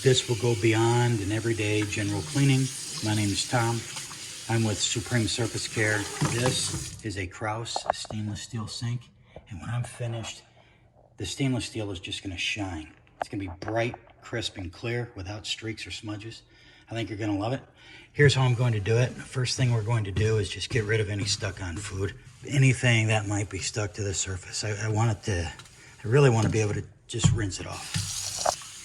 This will go beyond an everyday general cleaning. My name is Tom. I'm with Supreme Surface Care. This is a Kraus stainless steel sink. And when I'm finished, the stainless steel is just gonna shine. It's gonna be bright, crisp, and clear without streaks or smudges. I think you're gonna love it. Here's how I'm going to do it. First thing we're going to do is just get rid of any stuck on food. Anything that might be stuck to the surface. I really want to be able to just rinse it off.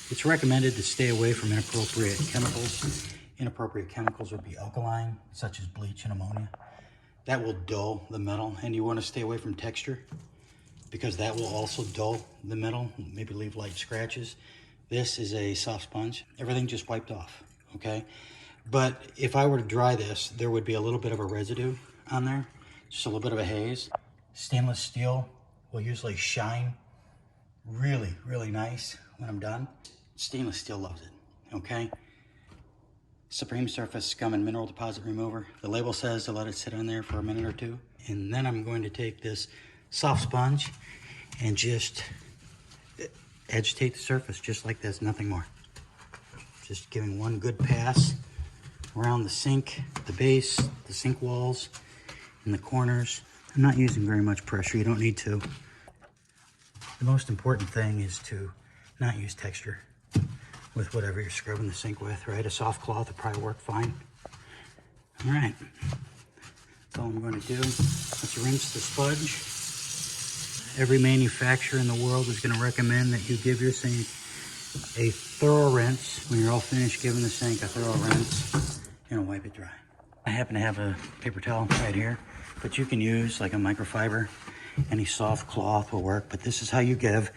It's recommended to stay away from inappropriate chemicals. Inappropriate chemicals would be alkaline, such as bleach and ammonia. That will dull the metal, and you want to stay away from texture because that will also dull the metal, maybe leave light scratches. This is a soft sponge. Everything just wiped off, okay? But if I were to dry this, there would be a little bit of a residue on there, just a little bit of a haze. Stainless steel will usually shine really, really nice when I'm done. Stainless steel loves it, okay? Supreme Surface Scum and Mineral Deposit Remover. The label says to let it sit on there for a minute or two. And then I'm going to take this soft sponge and just agitate the surface just like this, nothing more. Just giving one good pass around the sink, the base, the sink walls, and the corners. I'm not using very much pressure, you don't need to. The most important thing is to not use texture with whatever you're scrubbing the sink with, right? A soft cloth will probably work fine. All right, that's all I'm going to do. Let's rinse the sponge. Every manufacturer in the world is going to recommend that you give your sink a thorough rinse. When you're all finished giving the sink a thorough rinse, you're gonna wipe it dry. I happen to have a paper towel right here, but you can use like a microfiber. Any soft cloth will work, but this is how you give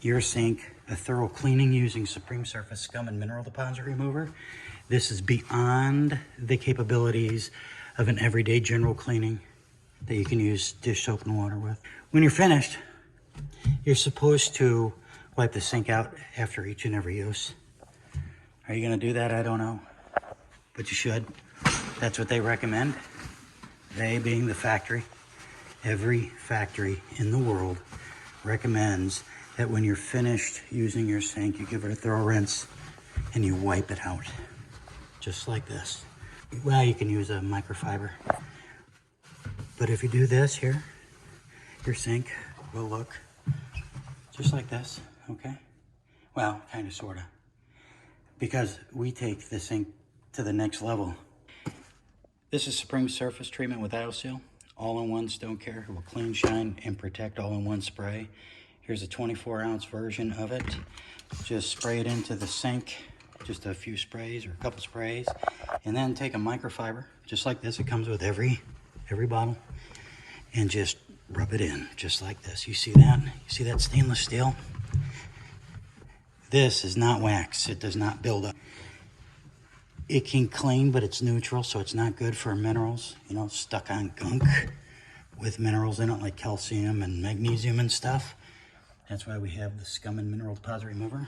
your sink a thorough cleaning using Supreme Surface Scum and Mineral Deposit Remover. This is beyond the capabilities of an everyday general cleaning that you can use dish soap and water with. When you're finished, you're supposed to wipe the sink out after each and every use. Are you gonna do that? I don't know, but you should. That's what they recommend. They being the factory. Every factory in the world recommends that when you're finished using your sink, you give it a thorough rinse and you wipe it out, just like this. Well, you can use a microfiber, but if you do this here, your sink will look just like this, okay? Well, kind of, sort of, because we take the sink to the next level. This is Supreme Surface Treatment with ioSeal. All-in-one Stone Care. It will clean, shine, and protect all-in-one spray. Here's a 24-ounce version of it. Just spray it into the sink, just a few sprays or a couple sprays, and then take a microfiber, just like this. It comes with every bottle, and just rub it in, just like this. You see that? You see that stainless steel? This is not wax. It does not build up. It can clean, but it's neutral, so it's not good for minerals, you know, stuck on gunk with minerals in it, like calcium and magnesium and stuff. That's why we have the Scum and Mineral Deposit Remover.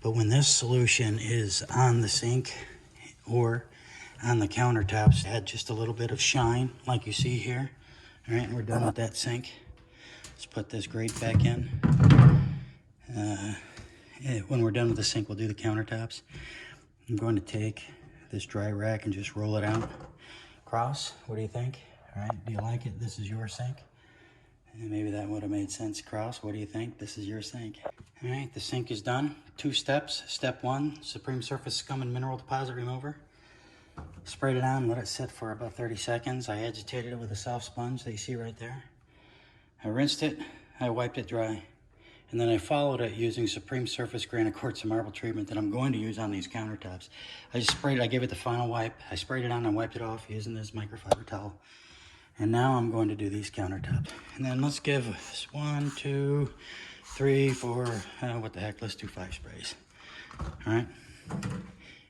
But when this solution is on the sink or on the countertops, add just a little bit of shine, like you see here. All right, and we're done with that sink. Let's put this grate back in. When we're done with the sink, we'll do the countertops. I'm going to take this dry rack and just roll it out. Kraus, what do you think? All right, do you like it? This is your sink. And maybe that would have made sense. Kraus, what do you think? This is your sink. All right, the sink is done. 2 steps. Step 1, Supreme Surface Scum and Mineral Deposit Remover. Sprayed it on, let it sit for about 30 seconds. I agitated it with a soft sponge that you see right there. I rinsed it, I wiped it dry. And then I followed it using Supreme Surface Granite Quartz and Marble treatment that I'm going to use on these countertops. I just sprayed it, I gave it the final wipe. I sprayed it on and wiped it off using this microfiber towel. And now I'm going to do these countertops. And then let's give 1, 2, 3, 4, what the heck, let's do 5 sprays. All right,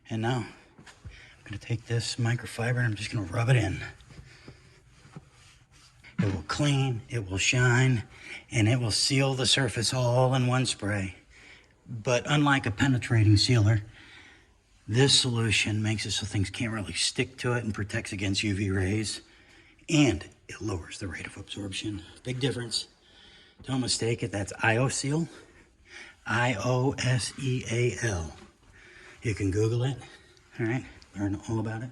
and now I'm gonna take this microfiber and I'm just gonna rub it in. It will clean, it will shine, and it will seal the surface all in one spray. But unlike a penetrating sealer, this solution makes it so things can't really stick to it and protects against UV rays. And it lowers the rate of absorption. Big difference. Don't mistake it, that's ioSeal. ioSeal. You can Google it, all right, learn all about it.